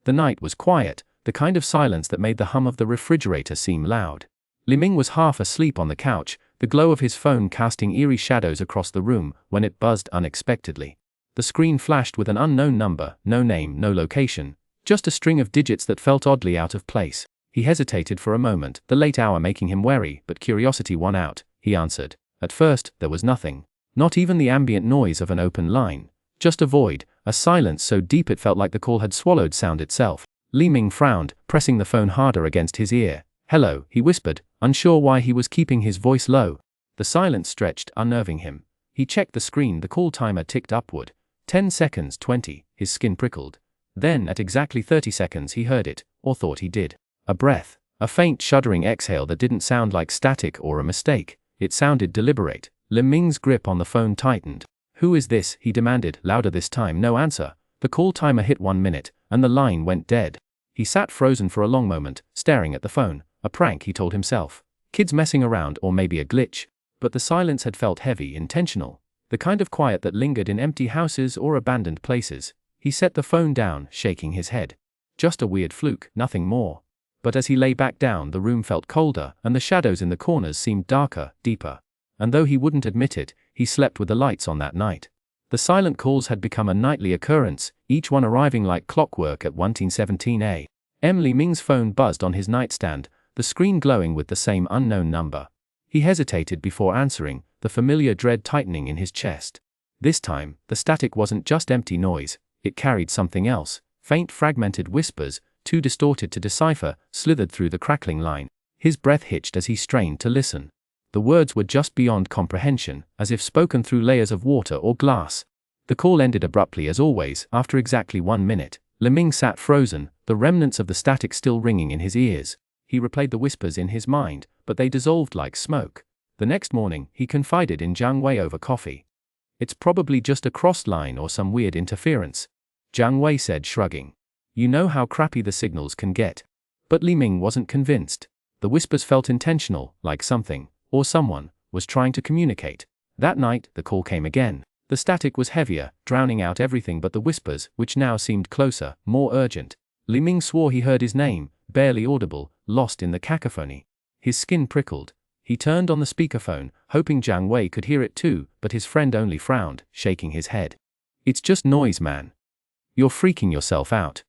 The night was quiet, the kind of silence that made the hum of the refrigerator seem loud. Li Ming was half asleep on the couch, the glow of his phone casting eerie shadows across the room, when it buzzed unexpectedly. The screen flashed with an unknown number, no name, no location, just a string of digits that felt oddly out of place. He hesitated for a moment, the late hour making him wary, but curiosity won out. He answered. At first, there was nothing. Not even the ambient noise of an open line. Just a void, a silence so deep it felt like the call had swallowed sound itself. Li Ming frowned, pressing the phone harder against his ear. "Hello," he whispered, unsure why he was keeping his voice low. The silence stretched, unnerving him. He checked the screen, the call timer ticked upward. 10 seconds, 20, his skin prickled. Then, at exactly 30 seconds, he heard it, or thought he did. A breath, a faint shuddering exhale that didn't sound like static or a mistake. It sounded deliberate. Li Ming's grip on the phone tightened. "Who is this?" he demanded, louder this time. No answer. The call timer hit 1 minute, and the line went dead. He sat frozen for a long moment, staring at the phone. A prank, he told himself. Kids messing around, or maybe a glitch. But the silence had felt heavy, intentional. The kind of quiet that lingered in empty houses or abandoned places. He set the phone down, shaking his head. Just a weird fluke, nothing more. But as he lay back down, the room felt colder, and the shadows in the corners seemed darker, deeper. And though he wouldn't admit it, he slept with the lights on that night. The silent calls had become a nightly occurrence, each one arriving like clockwork at 1717 a.m. Li Ming's phone buzzed on his nightstand, the screen glowing with the same unknown number. He hesitated before answering, the familiar dread tightening in his chest. This time, the static wasn't just empty noise, it carried something else. Faint fragmented whispers, too distorted to decipher, slithered through the crackling line. His breath hitched as he strained to listen. The words were just beyond comprehension, as if spoken through layers of water or glass. The call ended abruptly as always, after exactly 1 minute. Li Ming sat frozen, the remnants of the static still ringing in his ears. He replayed the whispers in his mind, but they dissolved like smoke. The next morning, he confided in Zhang Wei over coffee. "It's probably just a crossed line or some weird interference," Zhang Wei said, shrugging. "You know how crappy the signals can get." But Li Ming wasn't convinced. The whispers felt intentional, like something, or someone, was trying to communicate. That night, the call came again. The static was heavier, drowning out everything but the whispers, which now seemed closer, more urgent. Li Ming swore he heard his name, barely audible, lost in the cacophony. His skin prickled. He turned on the speakerphone, hoping Zhang Wei could hear it too, but his friend only frowned, shaking his head. "It's just noise, man. You're freaking yourself out."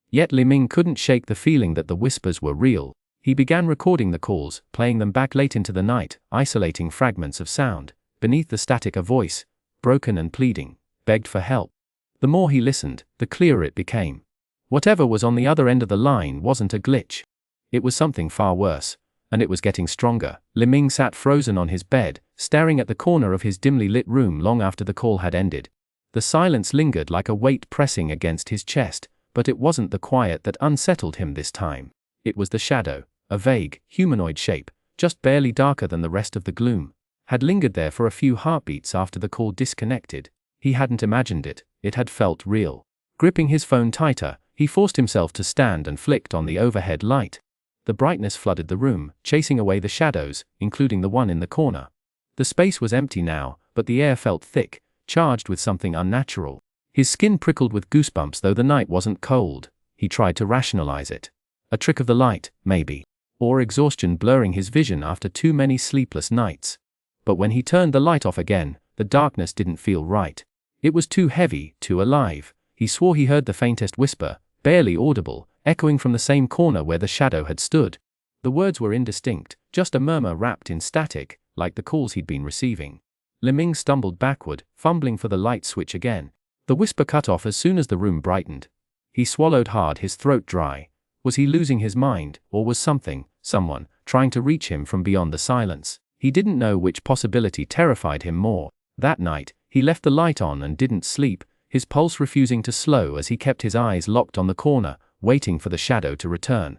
Yet Li Ming couldn't shake the feeling that the whispers were real. He began recording the calls, playing them back late into the night, isolating fragments of sound. Beneath the static, a voice, broken and pleading, begged for help. The more he listened, the clearer it became. Whatever was on the other end of the line wasn't a glitch. It was something far worse, and it was getting stronger. Li Ming sat frozen on his bed, staring at the corner of his dimly lit room long after the call had ended. The silence lingered like a weight pressing against his chest, but it wasn't the quiet that unsettled him this time. It was the shadow. A vague, humanoid shape, just barely darker than the rest of the gloom, had lingered there for a few heartbeats after the call disconnected. He hadn't imagined it, it had felt real. Gripping his phone tighter, he forced himself to stand and flicked on the overhead light. The brightness flooded the room, chasing away the shadows, including the one in the corner. The space was empty now, but the air felt thick, charged with something unnatural. His skin prickled with goosebumps though the night wasn't cold. He tried to rationalize it. A trick of the light, maybe. Or exhaustion blurring his vision after too many sleepless nights. But when he turned the light off again, the darkness didn't feel right. It was too heavy, too alive. He swore he heard the faintest whisper, barely audible, echoing from the same corner where the shadow had stood. The words were indistinct, just a murmur wrapped in static, like the calls he'd been receiving. Li Ming stumbled backward, fumbling for the light switch again. The whisper cut off as soon as the room brightened. He swallowed hard, his throat dry. Was he losing his mind, or was someone, trying to reach him from beyond the silence? He didn't know which possibility terrified him more. That night, he left the light on and didn't sleep, his pulse refusing to slow as he kept his eyes locked on the corner, waiting for the shadow to return.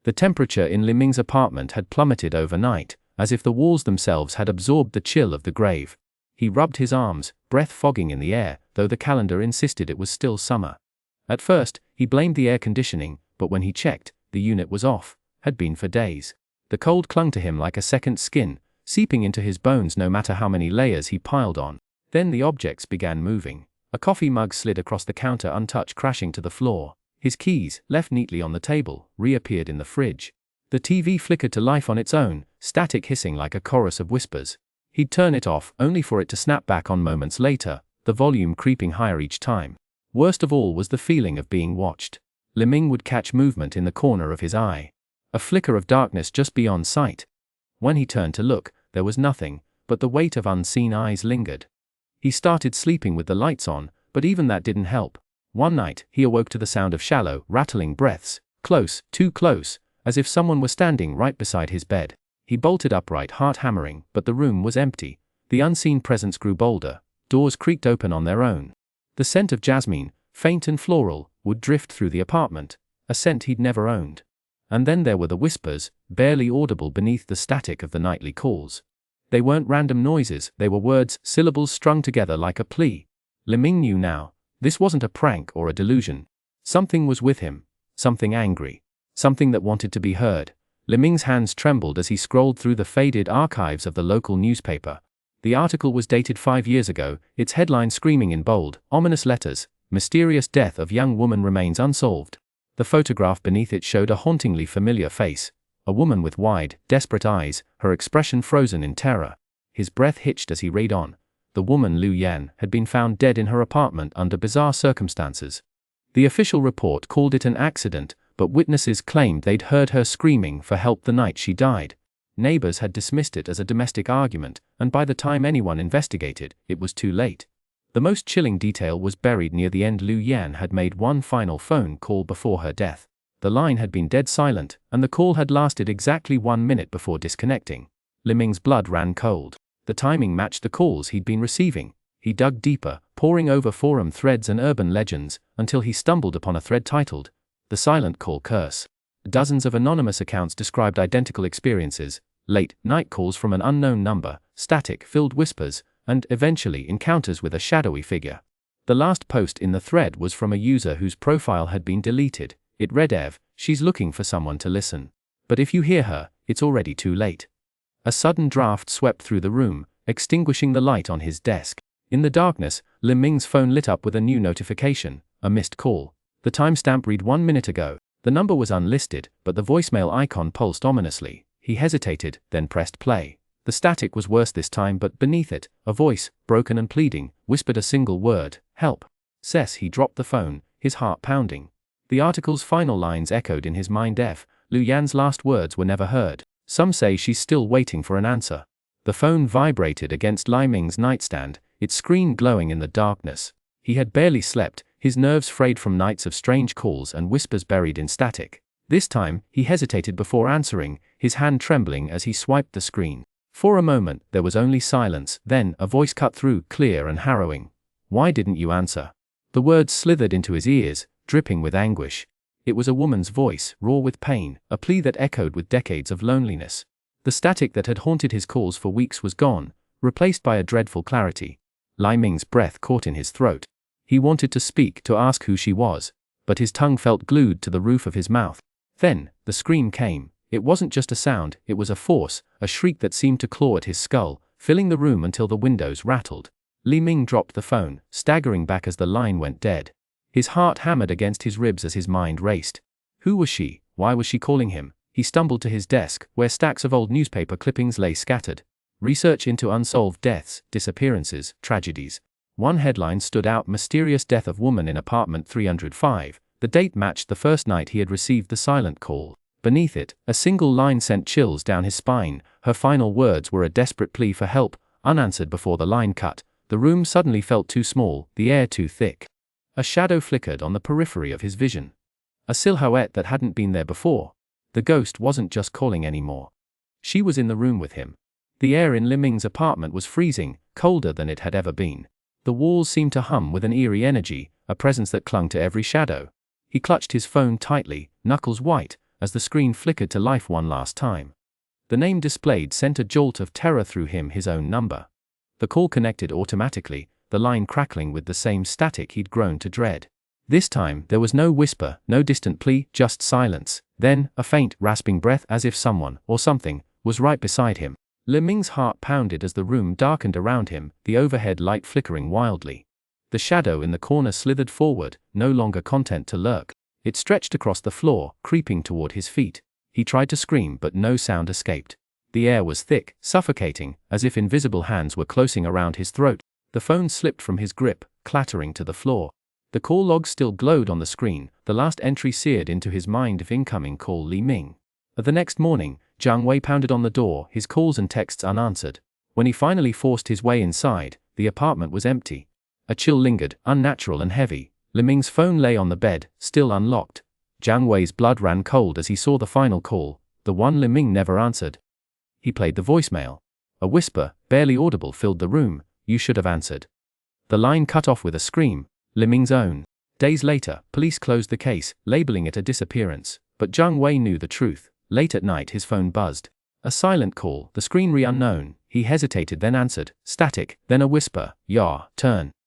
The temperature in Li Ming's apartment had plummeted overnight, as if the walls themselves had absorbed the chill of the grave. He rubbed his arms, breath fogging in the air, though the calendar insisted it was still summer. At first, he blamed the air conditioning, but when he checked, the unit was off, had been for days. The cold clung to him like a second skin, seeping into his bones no matter how many layers he piled on. Then the objects began moving. A coffee mug slid across the counter untouched, crashing to the floor. His keys, left neatly on the table, reappeared in the fridge. The TV flickered to life on its own, static hissing like a chorus of whispers. He'd turn it off, only for it to snap back on moments later, the volume creeping higher each time. Worst of all was the feeling of being watched. Li Ming would catch movement in the corner of his eye. A flicker of darkness just beyond sight. When he turned to look, there was nothing, but the weight of unseen eyes lingered. He started sleeping with the lights on, but even that didn't help. One night, he awoke to the sound of shallow, rattling breaths, close, too close, as if someone were standing right beside his bed. He bolted upright, heart hammering, but the room was empty. The unseen presence grew bolder. Doors creaked open on their own. The scent of jasmine, faint and floral, would drift through the apartment, a scent he'd never owned. And then there were the whispers, barely audible beneath the static of the nightly calls. They weren't random noises, they were words, syllables strung together like a plea. Li Ming knew now. This wasn't a prank or a delusion. Something was with him. Something angry. Something that wanted to be heard. Li Ming's hands trembled as he scrolled through the faded archives of the local newspaper. The article was dated 5 years ago, its headline screaming in bold, ominous letters, "Mysterious death of young woman remains unsolved." The photograph beneath it showed a hauntingly familiar face. A woman with wide, desperate eyes, her expression frozen in terror. His breath hitched as he read on. The woman, Lu Yan, had been found dead in her apartment under bizarre circumstances. The official report called it an accident, but witnesses claimed they'd heard her screaming for help the night she died. Neighbors had dismissed it as a domestic argument, and by the time anyone investigated, it was too late. The most chilling detail was buried near the end. Lu Yan had made one final phone call before her death. The line had been dead silent, and the call had lasted exactly 1 minute before disconnecting. Li Ming's blood ran cold. The timing matched the calls he'd been receiving. He dug deeper, poring over forum threads and urban legends, until he stumbled upon a thread titled, "The Silent Call Curse." Dozens of anonymous accounts described identical experiences, late night calls from an unknown number, static-filled whispers, and, eventually, encounters with a shadowy figure. The last post in the thread was from a user whose profile had been deleted. It read, "She's looking for someone to listen. But if you hear her, it's already too late." A sudden draft swept through the room, extinguishing the light on his desk. In the darkness, Li Ming's phone lit up with a new notification, a missed call. The timestamp read 1 minute ago. The number was unlisted, but the voicemail icon pulsed ominously. He hesitated, then pressed play. The static was worse this time, but beneath it, a voice, broken and pleading, whispered a single word, "Help." He dropped the phone, his heart pounding. The article's final lines echoed in his mind. Lu Yan's last words were never heard. Some say she's still waiting for an answer. The phone vibrated against Li Ming's nightstand, its screen glowing in the darkness. He had barely slept, his nerves frayed from nights of strange calls and whispers buried in static. This time, he hesitated before answering, his hand trembling as he swiped the screen. For a moment, there was only silence, then a voice cut through, clear and harrowing. "Why didn't you answer?" The words slithered into his ears, dripping with anguish. It was a woman's voice, raw with pain, a plea that echoed with decades of loneliness. The static that had haunted his calls for weeks was gone, replaced by a dreadful clarity. Li Ming's breath caught in his throat. He wanted to speak, to ask who she was, but his tongue felt glued to the roof of his mouth. Then, the scream came. It wasn't just a sound, it was a force, a shriek that seemed to claw at his skull, filling the room until the windows rattled. Li Ming dropped the phone, staggering back as the line went dead. His heart hammered against his ribs as his mind raced. Who was she? Why was she calling him? He stumbled to his desk, where stacks of old newspaper clippings lay scattered. Research into unsolved deaths, disappearances, tragedies. One headline stood out: "Mysterious death of woman in apartment 305. The date matched the first night he had received the silent call. Beneath it, a single line sent chills down his spine. Her final words were a desperate plea for help, unanswered before the line cut. The room suddenly felt too small, the air too thick. A shadow flickered on the periphery of his vision. A silhouette that hadn't been there before. The ghost wasn't just calling anymore. She was in the room with him. The air in Li Ming's apartment was freezing, colder than it had ever been. The walls seemed to hum with an eerie energy, a presence that clung to every shadow. He clutched his phone tightly, knuckles white, as the screen flickered to life one last time. The name displayed sent a jolt of terror through him, his own number. The call connected automatically, the line crackling with the same static he'd grown to dread. This time, there was no whisper, no distant plea, just silence. Then, a faint, rasping breath, as if someone, or something, was right beside him. Li Ming's heart pounded as the room darkened around him, the overhead light flickering wildly. The shadow in the corner slithered forward, no longer content to lurk. It stretched across the floor, creeping toward his feet. He tried to scream, but no sound escaped. The air was thick, suffocating, as if invisible hands were closing around his throat. The phone slipped from his grip, clattering to the floor. The call log still glowed on the screen, the last entry seared into his mind of incoming call Li Ming. The next morning, Zhang Wei pounded on the door, his calls and texts unanswered. When he finally forced his way inside, the apartment was empty. A chill lingered, unnatural and heavy. Li Ming's phone lay on the bed, still unlocked. Zhang Wei's blood ran cold as he saw the final call, the one Li Ming never answered. He played the voicemail. A whisper, barely audible, filled the room. "You should have answered." The line cut off with a scream, Li Ming's own. Days later, police closed the case, labeling it a disappearance. But Zhang Wei knew the truth. Late at night his phone buzzed. A silent call, the screen read unknown. He hesitated, then answered, static, then a whisper, "Ya, turn."